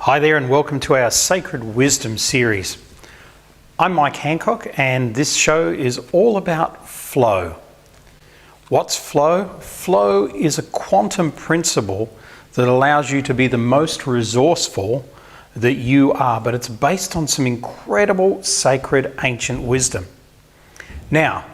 Hi there and welcome to our Sacred Wisdom series. I'm Mike Handcock and this show is all about flow. What's flow? Flow is a quantum principle that allows you to be the most resourceful that you are, but it's based on some incredible sacred ancient wisdom. Now,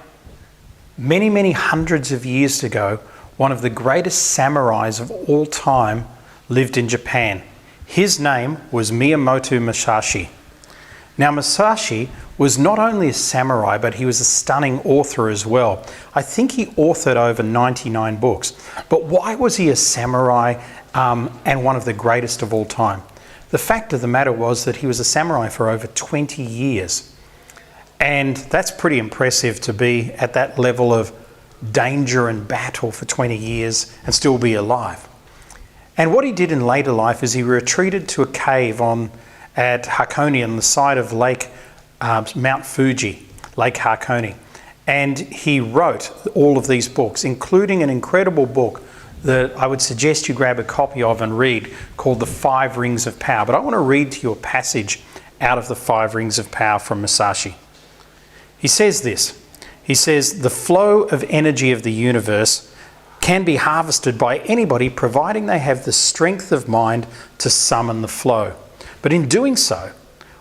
many hundreds of years ago, one of the greatest samurais of all time lived in Japan. His name was Miyamoto Musashi. Now, Musashi was not only a samurai, but he was a stunning author as well. I think he authored over 99 books. But why was he a samurai and one of the greatest of all time? The fact of the matter was that he was a samurai for over 20 years. And that's pretty impressive to be at that level of danger and battle for 20 years and still be alive. And what he did in later life is he retreated to a cave at Hakone on the side of Mount Fuji, Lake Hakone. And he wrote all of these books, including an incredible book that I would suggest you grab a copy of and read called The 5 Rings of Power. But I want to read to you a passage out of The 5 Rings of Power from Musashi. He says this. He says, "The flow of energy of the universe can be harvested by anybody providing they have the strength of mind to summon the flow. But in doing so,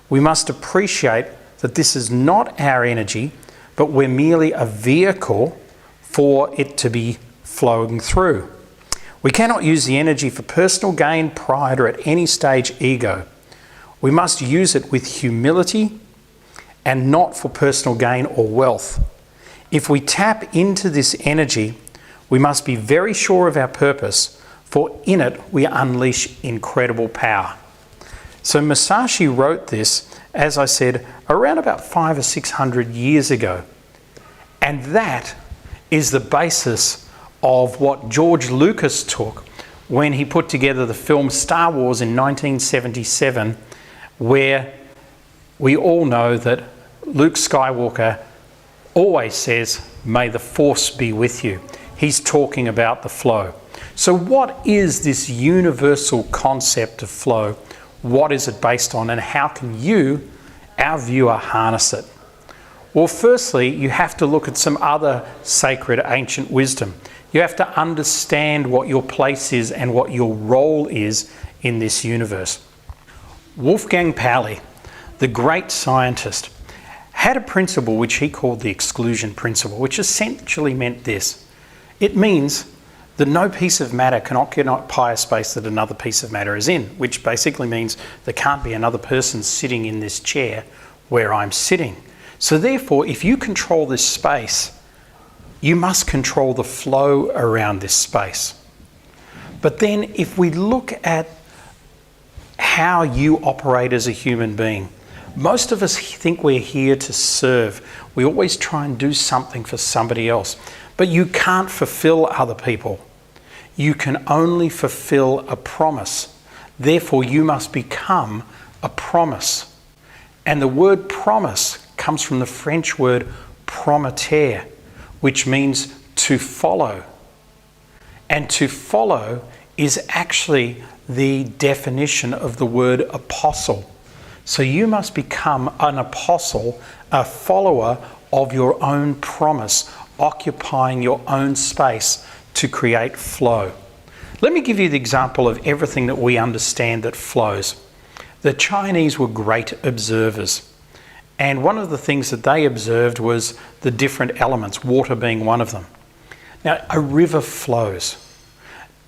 we must appreciate that this is not our energy, but we're merely a vehicle for it to be flowing through. We cannot use the energy for personal gain, pride, or at any stage ego. We must use it with humility and not for personal gain or wealth. If we tap into this energy, we must be very sure of our purpose, for in it we unleash incredible power." So Musashi wrote this, as I said, around about 500 or 600 years ago. And that is the basis of what George Lucas took when he put together the film Star Wars in 1977, where we all know that Luke Skywalker always says, "May the Force be with you." He's talking about the flow. So what is this universal concept of flow? What is it based on, and how can you, our viewer, harness it? Well, firstly, you have to look at some other sacred ancient wisdom. You have to understand what your place is and what your role is in this universe. Wolfgang Pauli, the great scientist, had a principle which he called the exclusion principle, which essentially meant this. It means that no piece of matter can occupy a space that another piece of matter is in, which basically means there can't be another person sitting in this chair where I'm sitting. So therefore, if you control this space, you must control the flow around this space. But then if we look at how you operate as a human being, most of us think we're here to serve. We always try and do something for somebody else. But you can't fulfill other people. You can only fulfill a promise. Therefore, you must become a promise. And the word promise comes from the French word promettre, which means to follow. And to follow is actually the definition of the word apostle. So you must become an apostle, a follower of your own promise, occupying your own space to create flow. Let me give you the example of everything that we understand that flows. The Chinese were great observers. And one of the things that they observed was the different elements, water being one of them. Now, a river flows.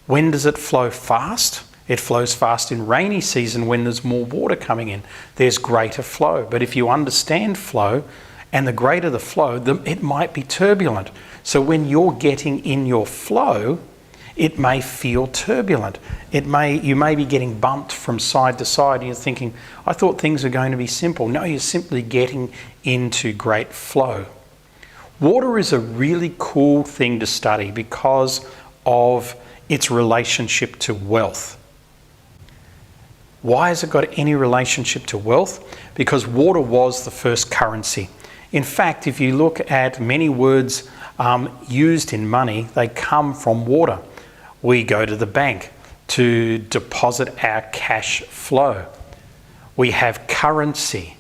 When does it flow fast? It flows fast in rainy season when there's more water coming in. There's greater flow. But if you understand flow, and the greater the flow, it might be turbulent. So when you're getting in your flow, it may feel turbulent. You may be getting bumped from side to side and you're thinking, I thought things were going to be simple. No, you're simply getting into great flow. Water is a really cool thing to study because of its relationship to wealth. Why has it got any relationship to wealth? Because water was the first currency. In fact, if you look at many words used in money, they come from water. We go to the bank. to deposit our cash flow. We have currency.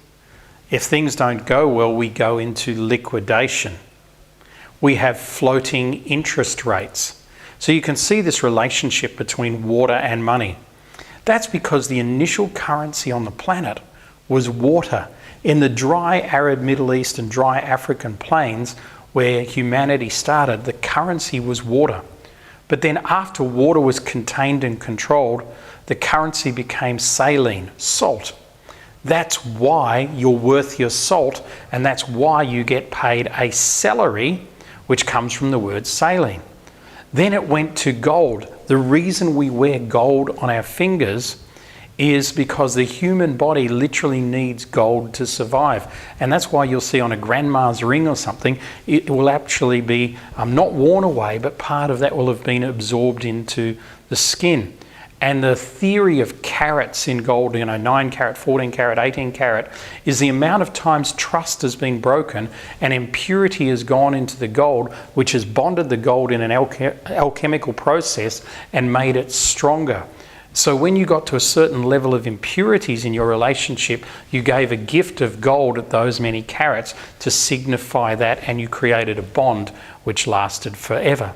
If things don't go well, we go into liquidation. We have floating interest rates. So you can see this relationship between water and money. That's because the initial currency on the planet was water. In the dry Arab Middle East and dry African plains where humanity started, the currency was water. But then after water was contained and controlled, the currency became saline, salt. That's why you're worth your salt, and that's why you get paid a salary, which comes from the word saline. Then it went to gold. The reason we wear gold on our fingers is because the human body literally needs gold to survive. And that's why you'll see on a grandma's ring or something, it will actually be not worn away, but part of that will have been absorbed into the skin. And the theory of carats in gold, 9 carat, 14 carat, 18 carat, is the amount of times trust has been broken and impurity has gone into the gold, which has bonded the gold in an alchemical process and made it stronger. So when you got to a certain level of impurities in your relationship, you gave a gift of gold at those many carats to signify that, and you created a bond which lasted forever.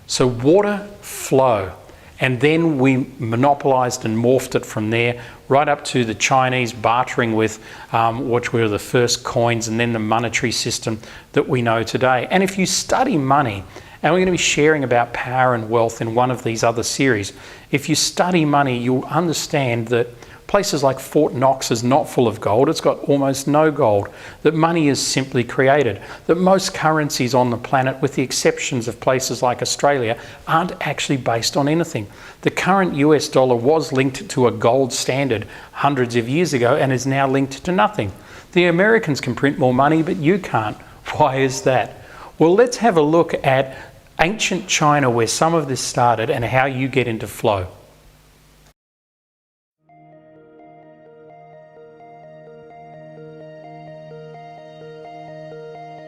So water, flow. And then we monopolised and morphed it from there right up to the Chinese bartering with which were the first coins, and then the monetary system that we know today. And if you study money, and we're going to be sharing about power and wealth in one of these other series, if you study money, you'll understand that places like Fort Knox is not full of gold, it's got almost no gold, that money is simply created, that most currencies on the planet, with the exceptions of places like Australia, aren't actually based on anything. The current US dollar was linked to a gold standard hundreds of years ago and is now linked to nothing. The Americans can print more money, but you can't. Why is that? Well, let's have a look at ancient China, where some of this started, and how you get into flow.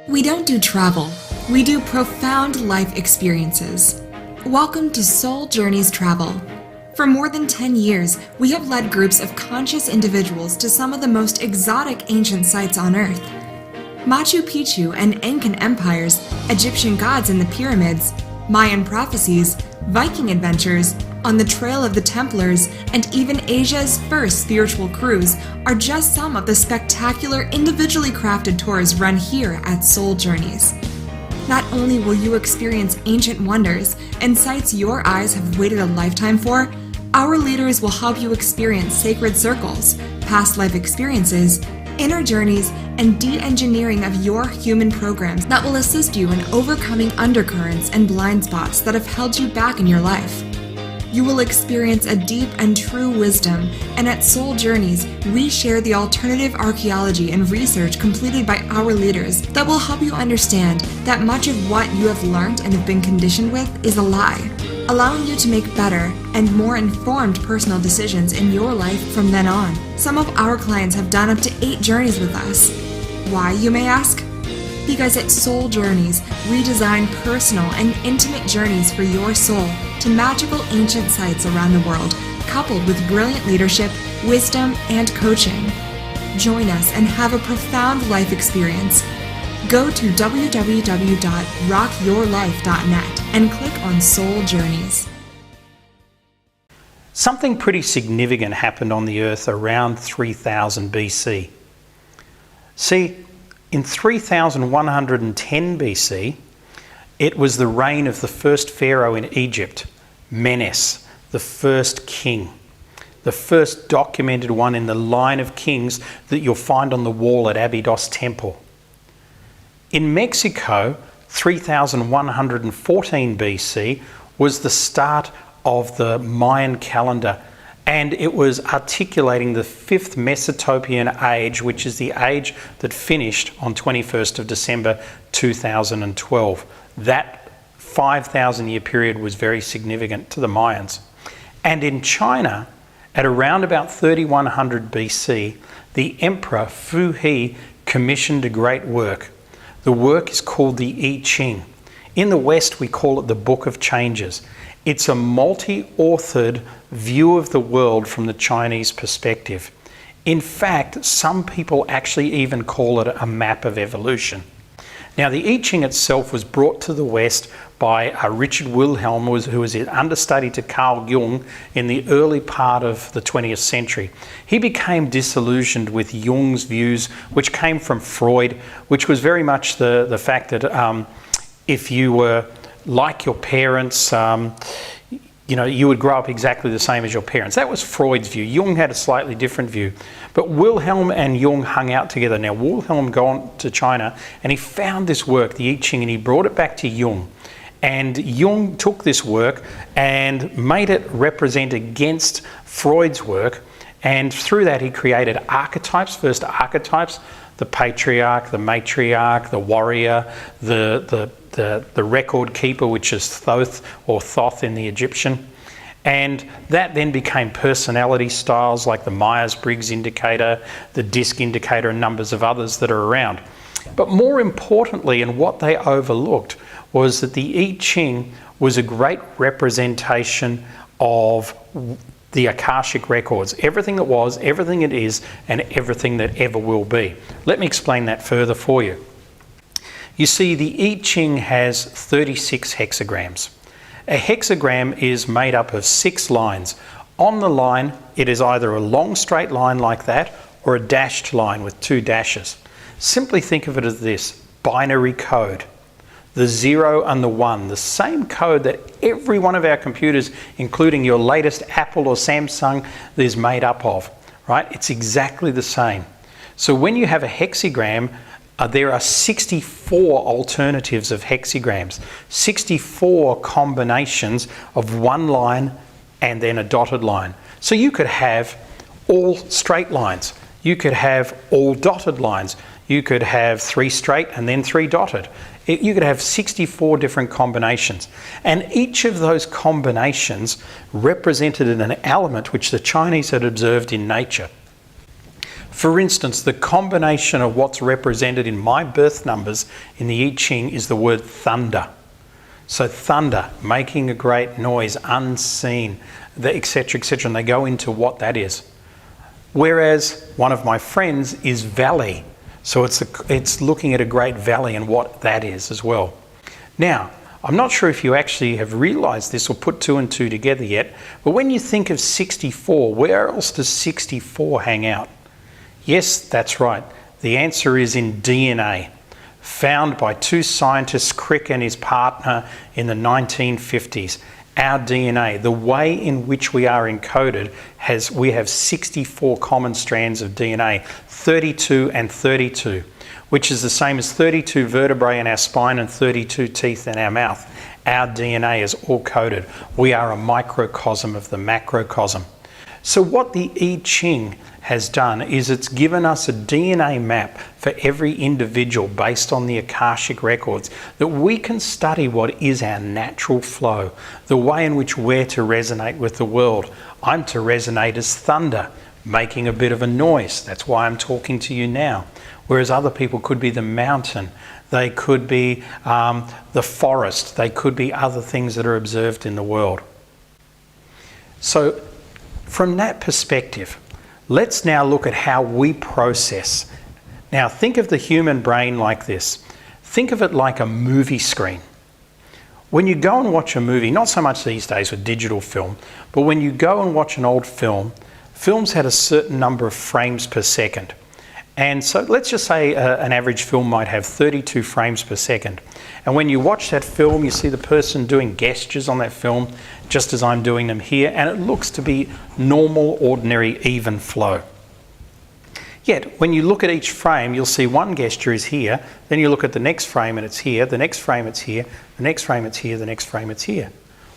We don't do travel, we do profound life experiences. Welcome to Soul Journeys Travel. For more than 10 years, we have led groups of conscious individuals to some of the most exotic ancient sites on Earth. Machu Picchu and Incan empires, Egyptian gods and the pyramids, Mayan prophecies, Viking adventures, On the Trail of the Templars, and even Asia's first spiritual cruise are just some of the spectacular individually crafted tours run here at Soul Journeys. Not only will you experience ancient wonders and sights your eyes have waited a lifetime for, our leaders will help you experience sacred circles, past life experiences, inner journeys, and de-engineering of your human programs that will assist you in overcoming undercurrents and blind spots that have held you back in your life. You will experience a deep and true wisdom, and at Soul Journeys, we share the alternative archaeology and research completed by our leaders that will help you understand that much of what you have learned and have been conditioned with is a lie, allowing you to make better and more informed personal decisions in your life from then on. Some of our clients have done up to 8 journeys with us. Why, you may ask? Because at Soul Journeys, we design personal and intimate journeys for your soul to magical ancient sites around the world, coupled with brilliant leadership, wisdom, and coaching. Join us and have a profound life experience. Go to www.rockyourlife.net and click on Soul Journeys. Something pretty significant happened on the earth around 3000 BC. See, in 3110 BC, it was the reign of the first pharaoh in Egypt, Menes, the first king, the first documented one in the line of kings that you'll find on the wall at Abydos Temple. In Mexico, 3114 BC was the start of the Mayan calendar, and it was articulating the 5th Mesopotamian age, which is the age that finished on 21st of December 2012. That 5,000 year period was very significant to the Mayans. And in China, at around about 3100 BC, the Emperor Fu He commissioned a great work. The work is called the I Ching. In the West, we call it the Book of Changes. It's a multi-authored view of the world from the Chinese perspective. In fact, some people actually even call it a map of evolution. Now, the I Ching itself was brought to the West by Richard Wilhelm, who was an understudy to Carl Jung in the early part of the 20th century. He became disillusioned with Jung's views, which came from Freud, which was very much the fact that if you were like your parents, you would grow up exactly the same as your parents. That was Freud's view. Jung had a slightly different view. But Wilhelm and Jung hung out together. Now, Wilhelm gone to China and he found this work, the I Ching, and he brought it back to Jung. And Jung took this work and made it represent against Freud's work. And through that, he created archetypes, first archetypes, the patriarch, the matriarch, the warrior, the record keeper, which is Thoth or Thoth in the Egyptian. And that then became personality styles like the Myers-Briggs indicator, the disc indicator, and numbers of others that are around. But more importantly, and what they overlooked, was that the I Ching was a great representation of the Akashic records, everything that was, everything it is, and everything that ever will be. Let me explain that further for you. You see, the I Ching has 36 hexagrams. A hexagram is made up of 6 lines. On the line, it is either a long straight line like that or a dashed line with 2 dashes. Simply think of it as this: binary code. The 0 and the 1, the same code that every one of our computers, including your latest Apple or Samsung, is made up of, right? It's exactly the same. So when you have a hexagram, there are 64 alternatives of hexagrams, 64 combinations of one line and then a dotted line. So you could have all straight lines. You could have all dotted lines. You could have 3 straight and then 3 dotted. You could have 64 different combinations. And each of those combinations represented an element which the Chinese had observed in nature. For instance, the combination of what's represented in my birth numbers in the I Ching is the word thunder. So thunder, making a great noise, unseen, etc., etc., and they go into what that is. Whereas one of my friends is valley. So it's looking at a great valley and what that is as well. Now, I'm not sure if you actually have realised this or put 2 and 2 together yet, but when you think of 64, where else does 64 hang out? Yes, that's right. The answer is in DNA, found by 2 scientists, Crick and his partner, in the 1950s. Our DNA, the way in which we are encoded, we have 64 common strands of DNA, 32 and 32, which is the same as 32 vertebrae in our spine and 32 teeth in our mouth. Our DNA is all coded. We are a microcosm of the macrocosm. So what the I Ching has done is it's given us a DNA map for every individual based on the Akashic records, that we can study what is our natural flow, the way in which we're to resonate with the world. I'm to resonate as thunder, making a bit of a noise. That's why I'm talking to you now. Whereas other people could be the mountain, they could be the forest, they could be other things that are observed in the world. So from that perspective, let's now look at how we process. Now think of the human brain like this. Think of it like a movie screen. When you go and watch a movie, not so much these days with digital film, but when you go and watch an old film, films had a certain number of frames per second. And so let's just say an average film might have 32 frames per second. And when you watch that film, you see the person doing gestures on that film, just as I'm doing them here, and it looks to be normal, ordinary, even flow. Yet, when you look at each frame, you'll see one gesture is here, then you look at the next frame and it's here, the next frame it's here, the next frame it's here, the next frame it's here.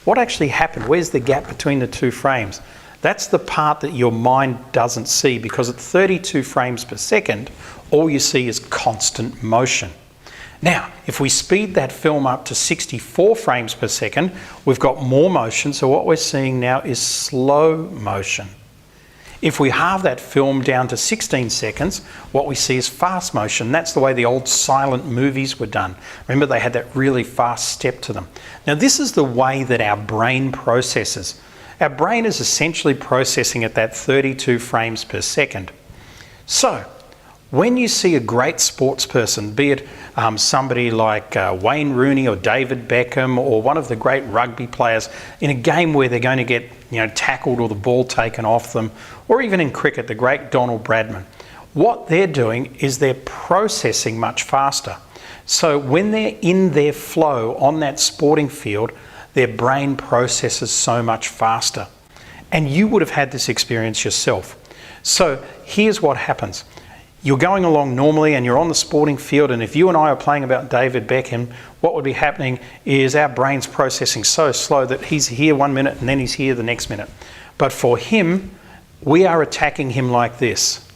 What actually happened? Where's the gap between the 2 frames? That's the part that your mind doesn't see, because at 32 frames per second, all you see is constant motion. Now, if we speed that film up to 64 frames per second, we've got more motion, so what we're seeing now is slow motion. If we halve that film down to 16 seconds, what we see is fast motion. That's the way the old silent movies were done. Remember, they had that really fast step to them. Now, this is the way that our brain processes. Our brain is essentially processing at that 32 frames per second. So, when you see a great sports person, be it somebody like Wayne Rooney or David Beckham or one of the great rugby players in a game where they're going to get tackled or the ball taken off them, or even in cricket, the great Donald Bradman, what they're doing is they're processing much faster. So when they're in their flow on that sporting field, their brain processes so much faster. And you would have had this experience yourself. So here's what happens. You're going along normally and you're on the sporting field, and if you and I are playing about David Beckham, what would be happening is our brain's processing so slow that he's here 1 minute and then he's here the next minute. But for him, we are attacking him like this.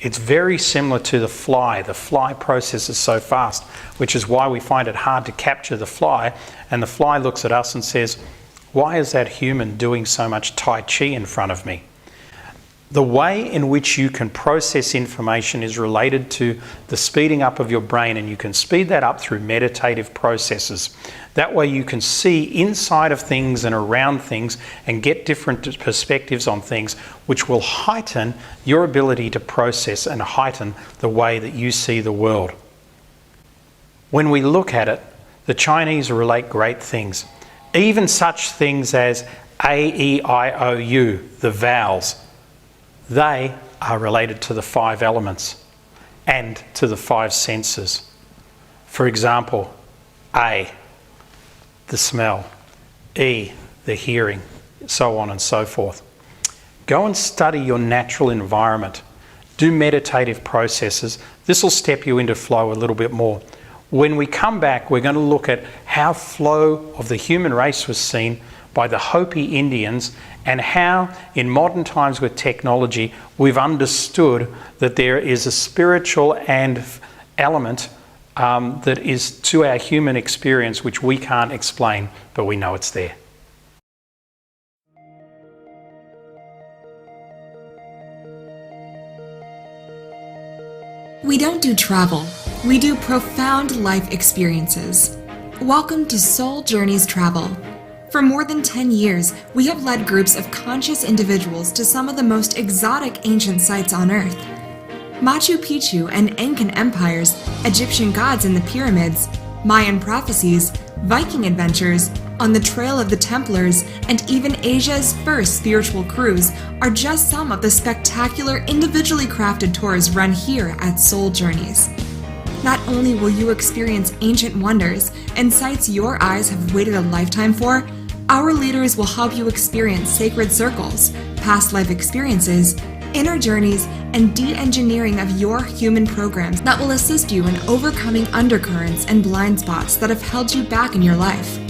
It's very similar to the fly. The fly processes so fast, which is why we find it hard to capture the fly, and the fly looks at us and says, why is that human doing so much Tai Chi in front of me? The way in which you can process information is related to the speeding up of your brain, and you can speed that up through meditative processes. That way you can see inside of things and around things and get different perspectives on things, which will heighten your ability to process and heighten the way that you see the world. When we look at it, the Chinese relate great things, even such things as A, E, I, O, U, the vowels. They are related to the 5 elements and to the 5 senses. For example, A, the smell, E, the hearing, so on and so forth. Go and study your natural environment. Do meditative processes. This will step you into flow a little bit more. When we come back, we're going to look at how flow of the human race was seen by the Hopi Indians, and how in modern times with technology we've understood that there is a spiritual and element that is to our human experience which we can't explain, but we know it's there. We don't do travel, we do profound life experiences. Welcome to Soul Journeys Travel. For more than 10 years, we have led groups of conscious individuals to some of the most exotic ancient sites on Earth. Machu Picchu and Incan empires, Egyptian gods and the pyramids, Mayan prophecies, Viking adventures, On the Trail of the Templars, and even Asia's first spiritual cruise are just some of the spectacular individually crafted tours run here at Soul Journeys. Not only will you experience ancient wonders and sights your eyes have waited a lifetime for, our leaders will help you experience sacred circles, past life experiences, inner journeys, and de-engineering of your human programs that will assist you in overcoming undercurrents and blind spots that have held you back in your life.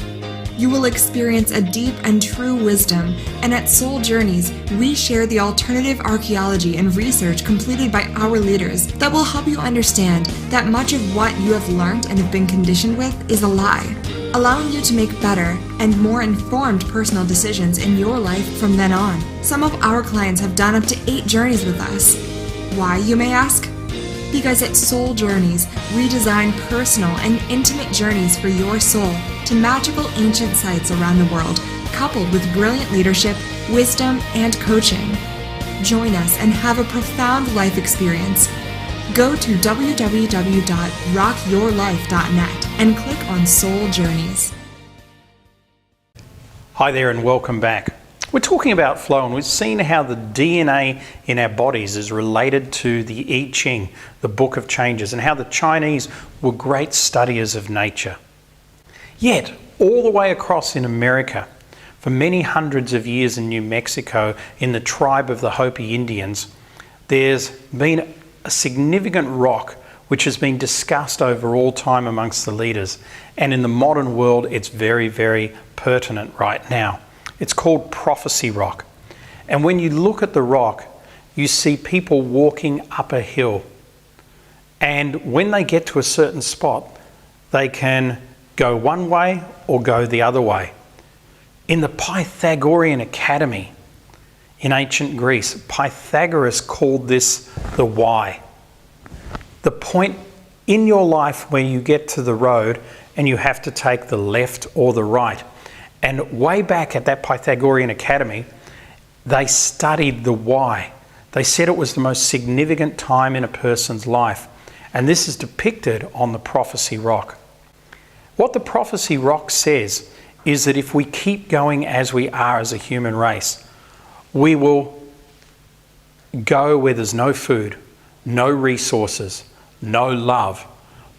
You will experience a deep and true wisdom, and at Soul Journeys, we share the alternative archaeology and research completed by our leaders that will help you understand that much of what you have learned and have been conditioned with is a lie, allowing you to make better and more informed personal decisions in your life from then on. Some of our clients have done up to 8 journeys with us. Why, you may ask? Because at Soul Journeys, we design personal and intimate journeys for your soul to magical ancient sites around the world, coupled with brilliant leadership, wisdom, and coaching. Join us and have a profound life experience. Go to www.rockyourlife.net and click on Soul Journeys. Hi there and welcome back. We're talking about flow, and we've seen how the DNA in our bodies is related to the I Ching, the Book of Changes, and how the Chinese were great studiers of nature. Yet, all the way across in America, for many hundreds of years in New Mexico, in the tribe of the Hopi Indians, there's been a significant rock which has been discussed over all time amongst the leaders. And in the modern world, it's very, very pertinent right now. It's called Prophecy Rock. And when you look at the rock, you see people walking up a hill. And when they get to a certain spot, they can go one way or go the other way. In the Pythagorean Academy, In ancient Greece, Pythagoras called this the why. The point in your life where you get to the road and you have to take the left or the right. And way back at that Pythagorean academy, they studied the why. They said it was the most significant time in a person's life. And this is depicted on the prophecy rock. What the prophecy rock says is that if we keep going as we are as a human race, we will go where there's no food, no resources, no love.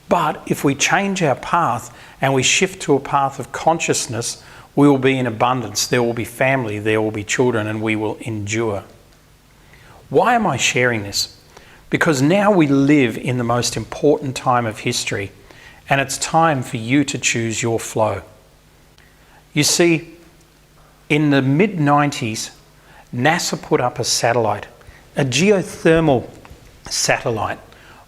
But if we change our path and we shift to a path of consciousness, we will be in abundance. There will be family, there will be children, and we will endure. Why am I sharing this? Because now we live in the most important time of history, and it's time for you to choose your flow. You see, in the mid-90s, NASA put up a satellite, a geothermal satellite.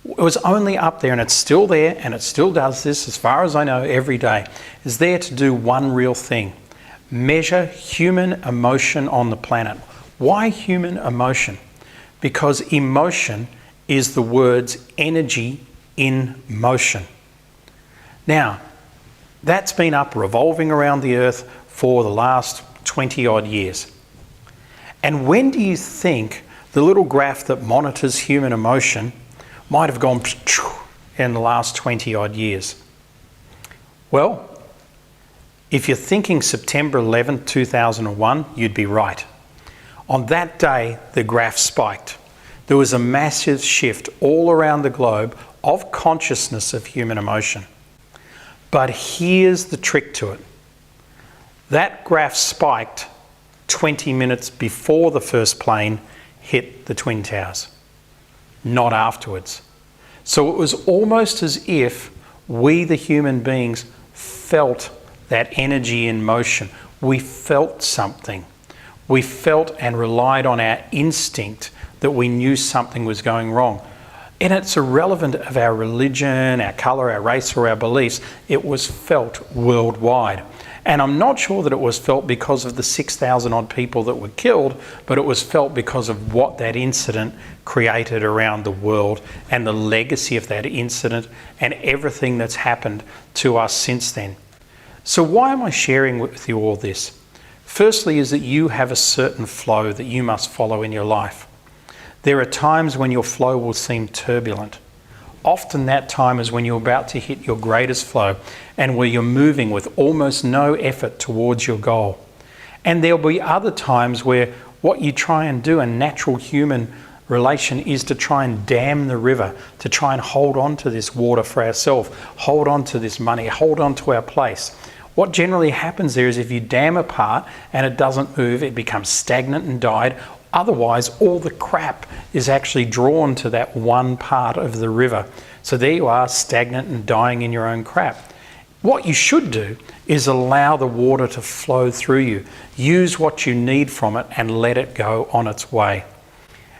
It was only up there, and it's still there, and it still does this, as far as I know, every day. It's there to do one real thing: measure human emotion on the planet. Why human emotion? Because emotion is the words energy in motion. Now, that's been up revolving around the earth for the last 20 odd years. And when do you think the little graph that monitors human emotion might have gone in the last 20 odd years? Well, if you're thinking September 11, 2001, you'd be right. On that day, the graph spiked. There was a massive shift all around the globe of consciousness of human emotion. But here's the trick to it. That graph spiked 20 minutes before the first plane hit the Twin Towers, not afterwards. So it was almost as if we, the human beings, felt that energy in motion. We felt something. We felt and relied on our instinct that we knew something was going wrong. And it's irrelevant of our religion, our colour, our race, or our beliefs. It was felt worldwide. And I'm not sure that it was felt because of the 6,000 odd people that were killed, but it was felt because of what that incident created around the world and the legacy of that incident and everything that's happened to us since then. So why am I sharing with you all this? Firstly is that you have a certain flow that you must follow in your life. There are times when your flow will seem turbulent. Often that time is when you're about to hit your greatest flow and where you're moving with almost no effort towards your goal. And there'll be other times where what you try and do, a natural human relation, is to try and dam the river, to try and hold on to this water for ourselves, hold on to this money, hold on to our place. What generally happens there is if you dam a part and it doesn't move, it becomes stagnant and died. Otherwise, all the crap is actually drawn to that one part of the river. So there you are, stagnant and dying in your own crap. What you should do is allow the water to flow through you. Use what you need from it and let it go on its way.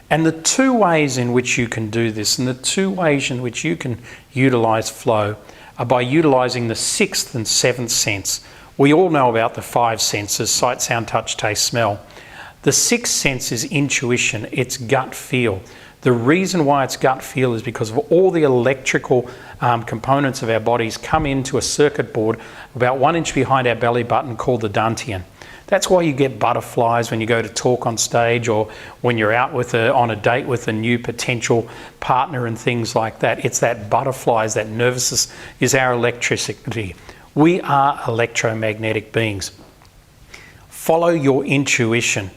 And the two ways in which you can do this, and the two ways in which you can utilise flow, are by utilising the sixth and seventh sense. We all know about the five senses: sight, sound, touch, taste, smell. The sixth sense is intuition, it's gut feel. The reason why it's gut feel is because of all the electrical components of our bodies come into a circuit board about 1 inch behind our belly button called the dantian. That's why you get butterflies when you go to talk on stage, or when you're out on a date with a new potential partner and things like that. It's that butterflies, that nervousness is our electricity. We are electromagnetic beings. Follow your intuition.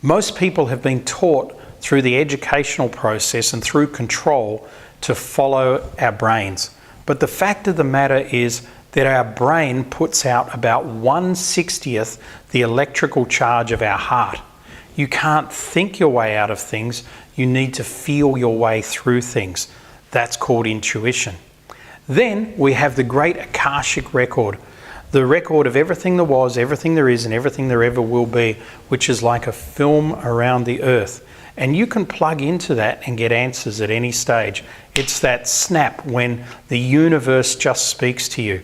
Most people have been taught through the educational process and through control to follow our brains. But the fact of the matter is that our brain puts out about 1/60th the electrical charge of our heart. You can't think your way out of things, you need to feel your way through things. That's called intuition. Then we have the great Akashic record, the record of everything there was, everything there is, and everything there ever will be, which is like a film around the earth. And you can plug into that and get answers at any stage. It's that snap when the universe just speaks to you.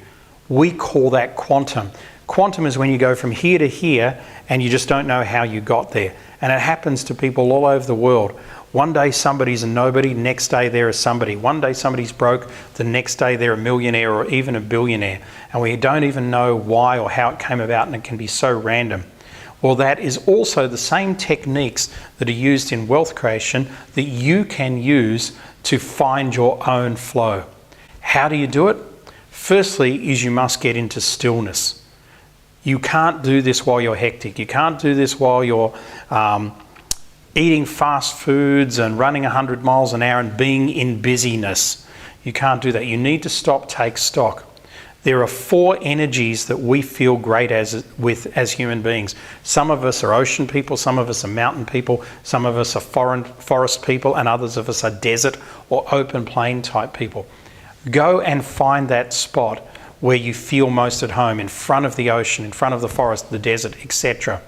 We call that quantum. Quantum is when you go from here to here and you just don't know how you got there. And it happens to people all over the world. One day somebody's a nobody, next day they're a somebody. One day somebody's broke, the next day they're a millionaire or even a billionaire. And we don't even know why or how it came about, and it can be so random. Well, that is also the same techniques that are used in wealth creation that you can use to find your own flow. How do you do it? Firstly is you must get into stillness. You can't do this while you're hectic. You can't do this while you're eating fast foods and running 100 miles an hour and being in busyness. You can't do that. You need to stop, take stock. There are 4 energies that we feel great as human beings. Some of us are ocean people, some of us are mountain people, some of us are forest people, and others of us are desert or open plain type people. Go and find that spot where you feel most at home, in front of the ocean, in front of the forest, the desert, etc.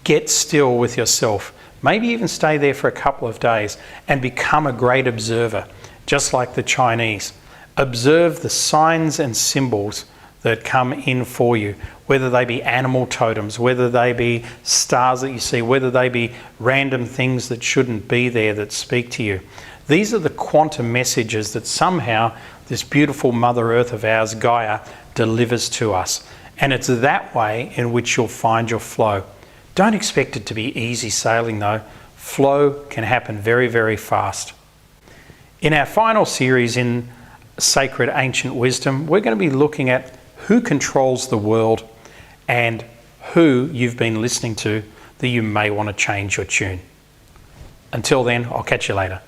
Get still with yourself. Maybe even stay there for a couple of days and become a great observer, just like the Chinese. Observe the signs and symbols that come in for you, whether they be animal totems, whether they be stars that you see, whether they be random things that shouldn't be there that speak to you. These are the quantum messages that somehow this beautiful Mother Earth of ours, Gaia, delivers to us. And it's that way in which you'll find your flow. Don't expect it to be easy sailing though. Flow can happen very, very fast. In our final series in Sacred Ancient Wisdom, we're going to be looking at who controls the world and who you've been listening to that you may want to change your tune. Until then, I'll catch you later.